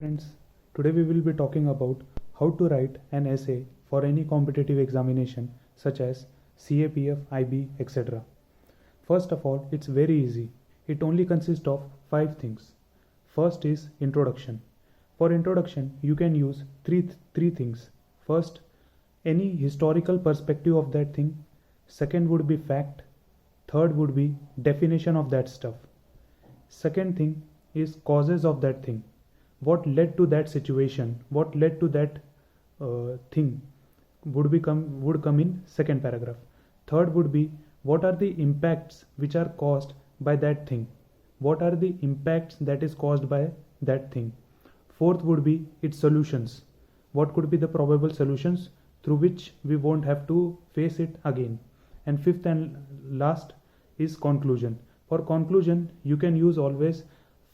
Friends, today we will be talking about how to write an essay for any competitive examination such as CAPF, IB, etc. First of all, it's very easy. It only consists of 5 things. First is introduction. For introduction, you can use three things. First, any historical perspective of that thing. Second would be fact. Third would be definition of that stuff. Second thing is causes of that thing. What led to that situation? What led to that thing would come in second paragraph. Third would be what are the impacts which are caused by that thing. What are the impacts that is caused by that thing. Fourth would be its solutions. What could be the probable solutions through which we won't have to face it again. And fifth and last is conclusion. For conclusion, you can use always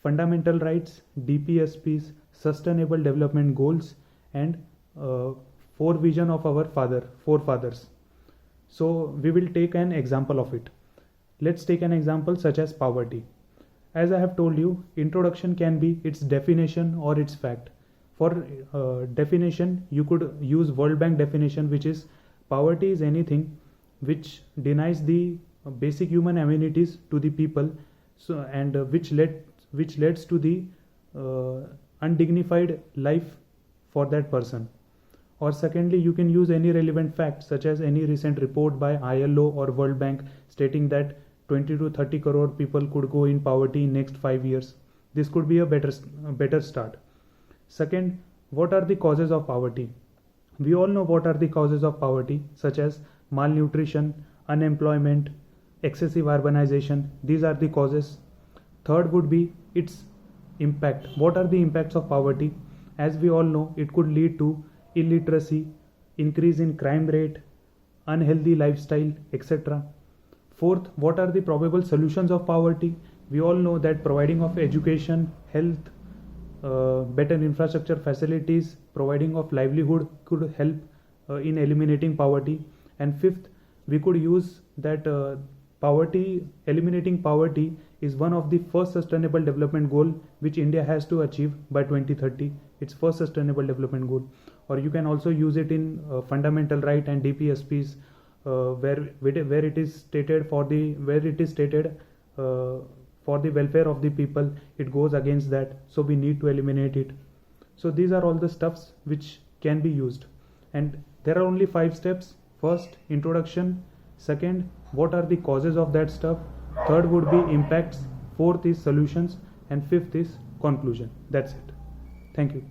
fundamental rights, DPSPs, sustainable development goals, and four vision of our forefathers. So we will take an example of it. Let's take an example such as poverty. As I have told you, introduction can be its definition or its fact. For definition, you could use World Bank definition, which is poverty is anything which denies the basic human amenities to the people, so and which leads to the undignified life for that person. Or secondly, you can use any relevant fact such as any recent report by ILO or World Bank stating that 20 to 30 crore people could go in poverty in next 5 years. This could be a better start. Second, what are the causes of poverty? We all know what are the causes of poverty, such as malnutrition, unemployment, excessive urbanization. These are the causes. Third would be its impact. What are the impacts of poverty? As we all know, it could lead to illiteracy, increase in crime rate, unhealthy lifestyle, etc. Fourth, what are the probable solutions of poverty? We all know that providing of education, health, better infrastructure facilities, providing of livelihood could help in eliminating poverty. And fifth, we could use that eliminating poverty is one of the first sustainable development goal which India has to achieve by 2030. Its first sustainable development goal. Or you can also use it in fundamental right and DPSPs, where it is stated for the welfare of the people. It goes against that, so we need to eliminate it. So these are all the stuffs which can be used, and there are only 5 steps. First, introduction. Second, what are the causes of that stuff. Third would be impacts. Fourth is solutions, and fifth is conclusion. That's it. Thank you.